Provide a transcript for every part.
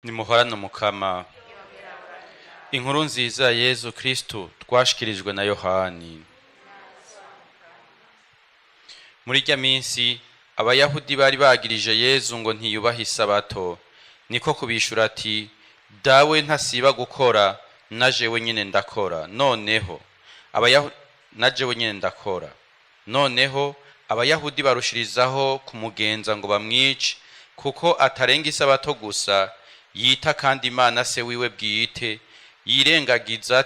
nimuhorane umukama. Inkuru nziza ya Yezu Kristu twashikirijwe na Yohani. Muri rya minsi abayahudi bari bagirije Yezu ngo ntiyubaha isabato, niko kubishura ati, dawe ntasiba gukora, najewe nyene ndakora. Noneho abayahudi barushirizaho kumugenza ngo bamwice, kuko atarenga isabato gusa, yita kandi Imana se wiwe bwite, yiringaniza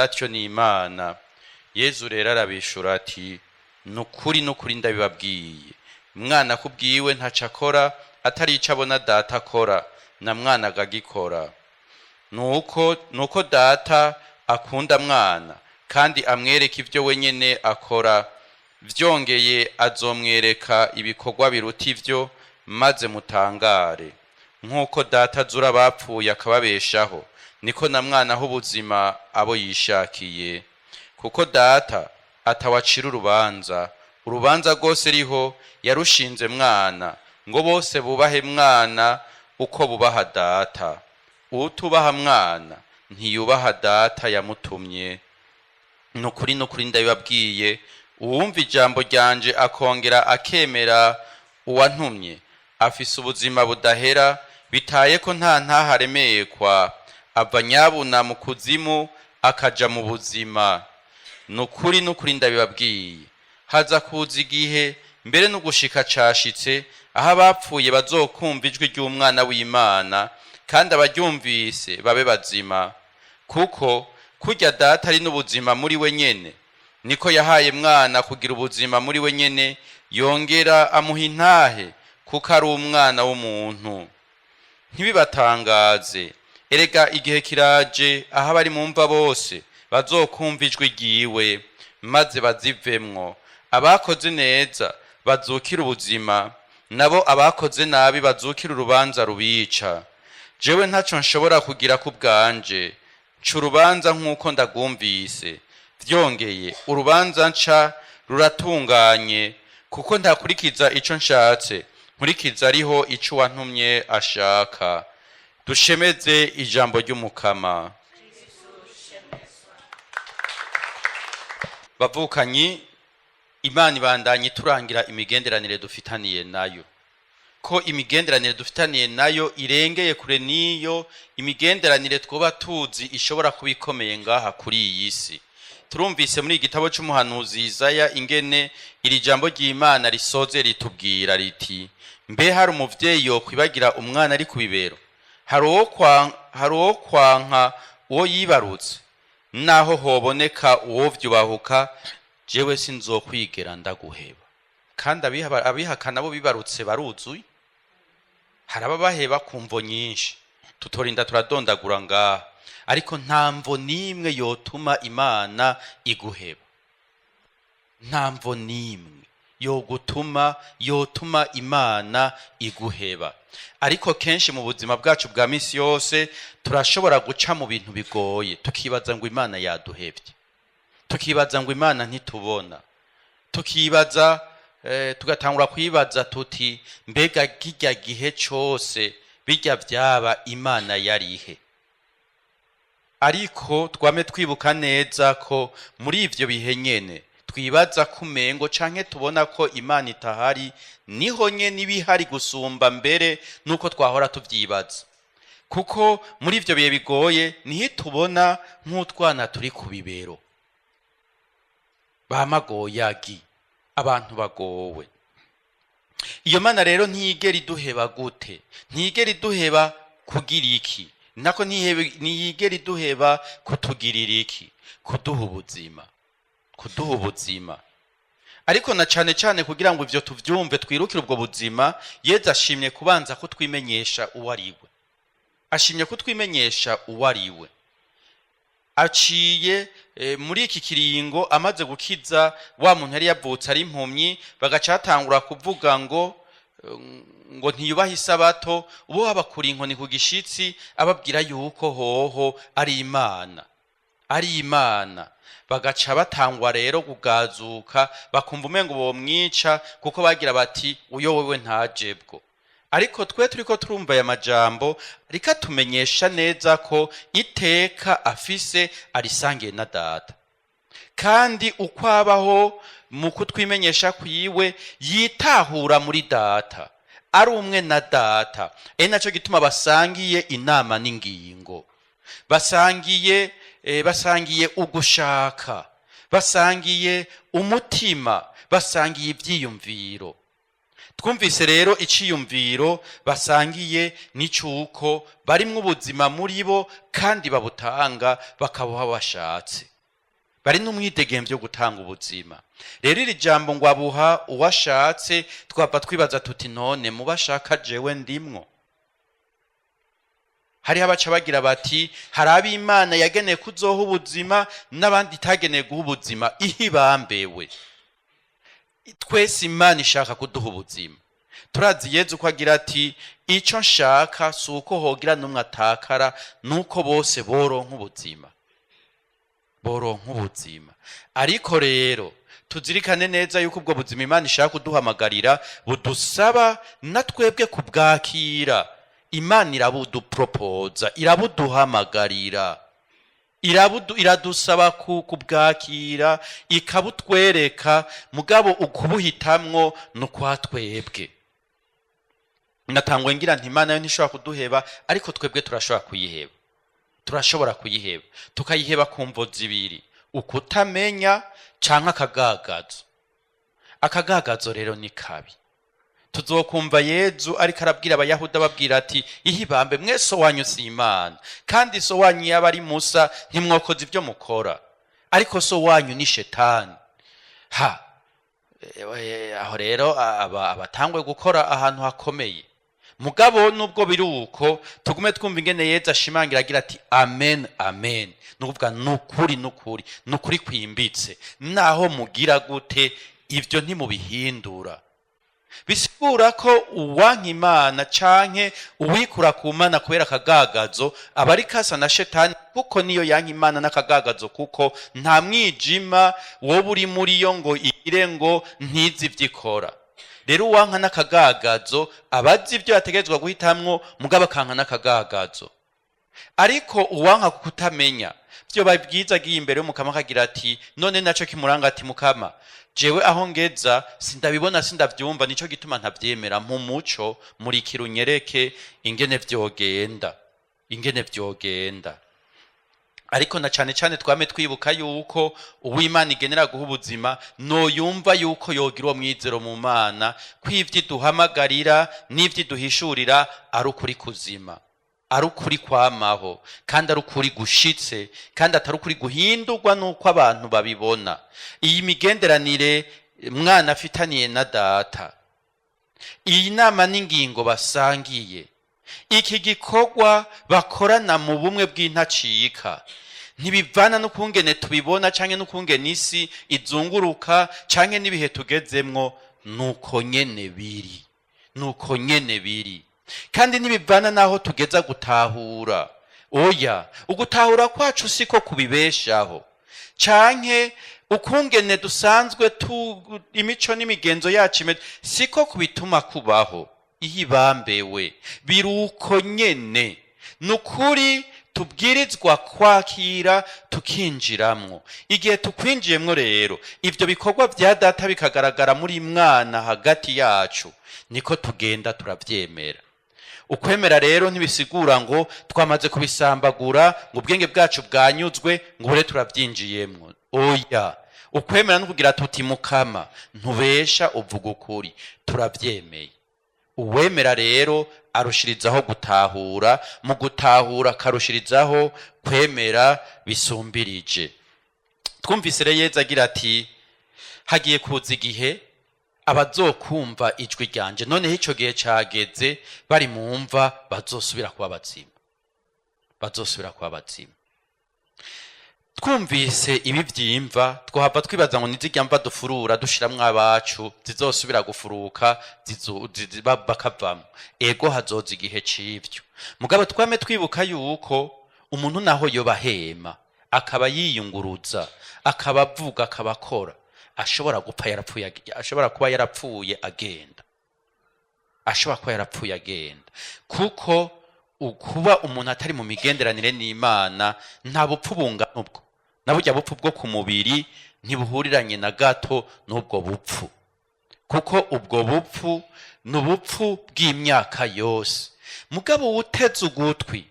atyo ni Imana. Yezu rero arabishura ati, nukuri ndabibabwiye, mwana kubwiwe ntaca akora atari ico abona data akora, na mwana agagikora. Nuko data akunda mwana, kandi amwereka ivyo wenyene akora, vyongeye azomwereka ibikorwa biruta ivyo, maze mutangare. Nk'uko data azura abapfuye akababeshaho, niko na mwana aho ubuzima abo yishakiye. Kuko data atawacira urubanza rwose riho yarushinze mwana, ngo bose bubahe mwana uko bubaha data. Utubaha mwana ntiyubaha data yamutumye. Nukuri ndabibabwiye, uwumva ijambo ryanje akongera akemera uwantumye, afise ubuzima budahera, bitaye ko nta ntaharemekwa, ava nyabuna mu kuzimu akaja mu buzima. Nukuri ndabibabwiye, haza kuza igihe mbere n'ugushika cashitse, aho abapfuye bazokumva ijwi ry'umwana w'Imana, kandi abaryumvise babe bazima. Kuko kurya data ari n'ubuzima muri we nyene, niko yahaye mwana kugira ubuzima muri we nyene, yongera amuha intahe, kuko ari umwana w'umuntu. Ntibibatangaze, erega igihe kiraje aho abari mu mva bose bazokumva ijwi ryiwe, maze bazivemwo. Abakoze neza bazukira ubuzima, nabo abakoze nabi bazukira urubanza rubica. Jewe ntaco nshobora kugira ku bwanje, nca urubanza nk'uko ndagumvise. Vyongeye urubanza nca ruratunganye, kuko ntakurikiza ico nshatse, nkurikiza ariho ico uwantumye ashaka. Dushemeze ijambo ry'umukama. Bavukanyi, Imana ibandanye turangira imigenderanire dufitaniye nayo, ko imigenderanire dufitaniye nayo irengeye kure niyo imigenderanire twoba tuzi ishobora kuba ikomeye ngaha kuri iyi si. Turumvise muri igitabo c'umuhanuzi Isaya ingene iri jambo ry'Imana risoze ritubwira riti, mbe hari umuvyeyi yokwibagira umwana ari ku bibero? Hari uwo kwanka uwo yibarutse? Naho hoboneka uwo vyubahuka, jewe sinzokwigera ndaguheba. Kandi abihakana bo bibarutse baruzuye. Hari ababaheba ku mvo nyinshi, tutorinda turadondagura ngaha, ariko nta mvo n'imwe yotuma Imana iguheba. Nta mvo n'imwe yotuma Imana iguheba. Ariko kenshi mu buzima bwacu bwa misi yose turashobora guca mu bintu bigoye, tukibaza ngo Imana yaduhevye, tukibaza ngo Imana ntitubona, tugatangura kwibaza tuti, mbega kirya gihe cose bijya vyaba Imana yarihe? Ariko twame twibuka neza ko muri ivyo bihe nyene twibaza kumengo canke tubona ko Imana itahari, niho nyene ibihari gusumba mbere nuko twahora tuvyibaza. Kuko muri ivyo bihe bigoye niho tubona nk'utwana turi ku bibero, bamagoyagi, abantu bagowe. Iyo Mana rero ntiyigera iduheba gute? Ntiyigera iduheba kugira iki? Nako ntiyigera iduheba kutugirira iki? Kuduha ubuzima. Ariko na cane kugira ngo ivyo tuvyumve twirukire ubwo buzima, Yezu ashimye kubanza kutwimenyesha uwo ariwe. Ashimye kutwimenyesha uwo ariwe. Aciye muri iki kiringo amaze gukiza wa muntu yari yavutse ari impumyi, bagacatangura kuvuga ngo ntiyubaha isabato, ubo abakura inkoni ku gishitsi ababwira yuko hoho ari Imana. Bagaca batangwa rero kugazuka, bakumva umengo bomwica, kuko bagira bati uyo wewe ntajebwo. ariko twe turiko turumva aya majambo rikatumenyesha neza ko iteka afise arisangiye na data, kandi uko abaho mu kutwimenyesha kwiwe yitahura muri data, ari umwe na data. Naco gituma basangiye inama n'ingingo, basangiye ugushaka, basangiye umutima, basangiye ivyiyumviro. Twumvise rero iciyumviro basangiye n'icuko barimwo ubuzima muri bo kandi babutanga bakabuha bashatse, bari n'umwidegemvyo gutanga ubuzima. Rero iri jambo ngo abuha uwashatse, twaba twibaza tuti none mu bashaka jewe ndimwo? Hari abaca bagira bati hari ab'Imana yageneye kuzoha ubuzima n'abandi itageneye guha ubuzima. Ihibambewe, twese Imana ishaka kuduha ubuzima. Turazi Yezu ko agira ati ico nshaka si uko hogira n'umwe atakara, nuko bose boronka ubuzima, boronka ubuzima. Ariko rero tuzirikane neza yuko ubwo buzima Imana ishaka kuduhamagarira budusaba na twebwe kubwakira. Imana irabudupropoza, irabuduhamagarira, iradusaba kubwakira, ikabutwereka, mugabo ukubuhitamwo nukwa twebwe. Natangwe ngira nti Imana yo ntishobora kuduheba, ariko twebwe turashobora kuyiheba. Turashobora kuyiheba, tukayiheba ku mvo zibiri: ukutamenya canke akagagazo. Akagagazo rero ni kabi. Tuzokumva Yezu ariko arabwira abayahudi ababwira ati ihibambe, mwe so wanyu si Imana, kandi so wanyu yaba ari Musa ntimwokoze ibyo mukora, ariko so wanyu ni Shetani. Aho rero abatangwe gukora ahantu hakomeye. Mugabo nubwo biri uko, tugume twumva ingene Yezu ashimangira agira ati amen amen, nukuvuga nukuri nukuri nukuri kwimbitse, naho mugira gute ivyo ntimubihindura. Bisigura ko uwanka Imana canke uwikura ku Mana kubera akagagazo aba ari kasa na Shetani, kuko niyo yanka Imana n'akagagazo, kuko nta mwijima wowe uri muri yo ngo igire ngo ntizi ivyo ikora. Rero uwanka n'akagagazo abazi ivyo yategezwa guhitamwo, mugabo akanka n'akagagazo. Ariko uwanka kutamenya byo babwiza agiye imbere y'Umukama akagira ati none naco kimuranga ati Mukama, jewe aho ngeza sindabibona sindavyumva, nico gituma ntavyemera. Mu muco muri kirunyereke ingene vyogenda. Ariko na cane cane twame twibuka yuko uw'Imana igenera guha ubuzima no yumva yuko yogira uwo mwizero mu Mana, kw'ivyo duhamagarira n'ivyo duhishurira ari ukuri kuzima, ari ukuri kwamaho, kandi ari ukuri gushitse, kandi atari ukuri guhindurwa nuko abantu babibona. Iyi migenderanire mwana afitaniye na data, iyi nama n'ingingo basangiye, iki gikorwa bakorana mu bumwe bw'intacika, ntibivana n'ukungene tubibona canke n'ukungene isi izunguruka canke n'ibihe tugezemwo. Nuko nyene biri, kandi nibivana naho tugeza gutahura. Oya, ugutahura kwacu siko kubibeshaho, canke ukungene dusanzwe imico n'imigenzo yacu siko kubituma kubaho. Ihibambewe, biruko nyene. Nukuri tubwirizwa kwakira tukinjiramwo. Igihe tukwinjiyemwo rero, ivyo bikorwa vya data bikagaragara muri Mwana hagati yacu, niko tugenda turavyemera. Ukwemera rero ntibisigura ngo twamaze kubisambagura, ngo ubwenge bwacu bwanyuzwe, ngo ure turavyinjiyemwo. Oya, ukwemera no kugira tuti Mukama ntubesha, uvuga ukuri, turavyemeye. Uwemera rero arushirizaho gutahura, mu gutahura akarushirizaho kwemera bisumbirije. Twumvise rero Yezu agira ati hagiye kuza igihe abazokumva ijwi ryanje, noneho ico gihe cageze, bari mu mva bazosubira kuba bazima. Twumvise ibi vyimva twohava twibaza ngo nizirya mva dufurura dushiramwo abacu zizosubira gufuruka bakavamwo. Ego hazoza igihe c'ivyo, mugabo twame twibuka yuko umuntu naho yoba ahema, akaba yiyunguruza, akaba avuga, akaba akora, ashobora kuba yarapfuye agenda. ashobora kuba yarapfuye agenda, kuko kuba umuntu atari mu migenderanire n'Imana nta bupfu bungana ubwo, na burya bupfu bwo ku mubiri ntibuhuriranye na gato n'ubwo bupfu, kuko ubwo bupfu ni ubupfu bw'imyaka yose. Mugabo uteze ugutwi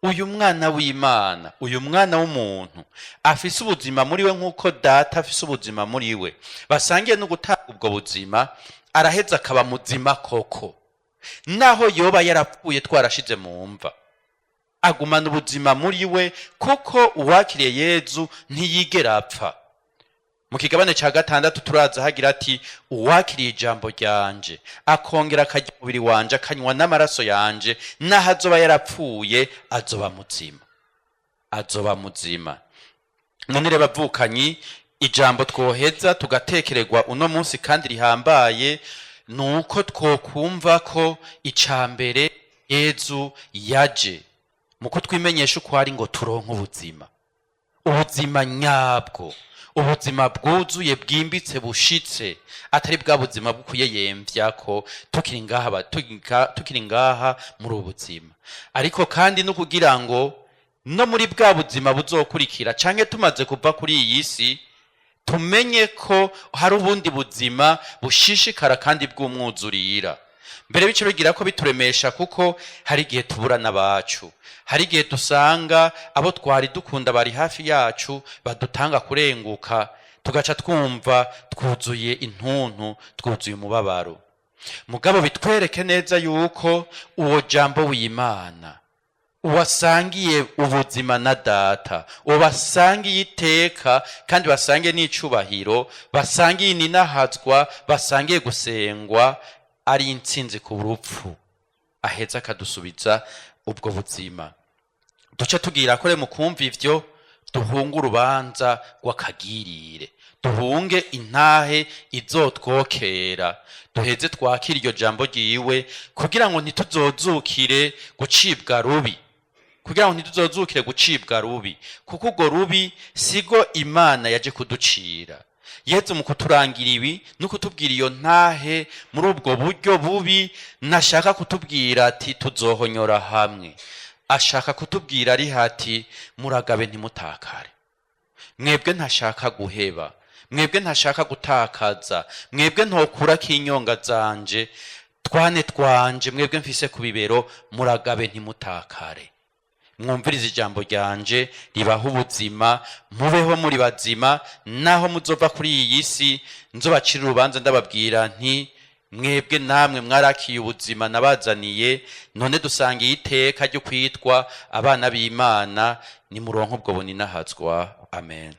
uyu mwana w'Imana, uyu mwana w'umuntu afise ubuzima muri we nk'uko data afise ubuzima muri we, basangiye no gutanga ubwo buzima, araheza akaba muzima koko, naho yoba yarapfuye twarashize mu mva, agumana ubuzima muri we, kuko uwakiriye Yezu ntiyigera apfa. Mu kigabane ca 6 turaza hagira ati uwakiriye ijambo ryanje akongera akarya umubiri wanje akanywa n'amaraso yanje, naho azoba yarapfuye azoba muzima, azoba muzima. None rero bavukanyi, ijambo twoheza tugatekererwa uno munsi kandi rihambaye, nuko twokumva ko icambere Yezu yaje mu kutwimenyesha uko ari ngo turonke ubuzima, ubuzima nyabwo, ubuzima bwuzuye bwimbitse bushitse, atari bwa buzima bukuyeyemvya ko tukiri ngaha muri ubuzima, ariko kandi no kugira ngo no muri bwa buzima buzokurikira canke tumaze kuva kuri iyi si, tumenye ko hari ubundi buzima bushishikara kandi bw'umwuzurira. Mbere bico bigira ko bituremesha, kuko hari igihe tubura n'abacu, hari igihe dusanga abo twari dukunda bari hafi yacu badutanga kurenguka, tugaca twumva twuzuye intuntu, twuzuye umubabaro. Mugabo bitwereke neza yuko uwo jambo w'Imana, uwasangiye ubuzima na data, uwo basangiye iteka kandi basangiye n'icubahiro, basangiye ninahazwa, basangiye gusengwa, ari intsinzi ku rupfu, aheza akadusubiza ubwo buzima. Duce tugira kore mu kumva ivyo, duhunge urubanza rw'akagirire, duhunge intahe izotwokera, duheze twakira iryo jambo ryiwe, kugira ngo ntituzozukire gucibwa rubi, kugira ngo ntituzozukire gucibwa rubi, kuko urwo rubi sigo Imana yaje kuducira. Yezu mu kuturangira ibi no kutubwira iyo ntahe muri ubwo buryo bubi, nashaka kutubwira ati tuzohonyora hamwe, ashaka kutubwira ari hati muragabe ntimutakare, mwebwe ntashaka guheba, mwebwe ntashaka gutakaza, mwebwe ntokura k'inyonga zanje, twane twanje mwebwe mfise ku bibero, muragabe ntimutakare. Mwumvirize ijambo ryanje ribaho ubuzima, mubeho muri bazima, naho muzova kuri iyi si nzobacira urubanza ndababwira nti mwebwe namwe mwarakiye ubuzima nabazaniye, none dusangiye iteka ryo kwitwa abana b'Imana, ni muronke ubwo buninahazwa. Amen.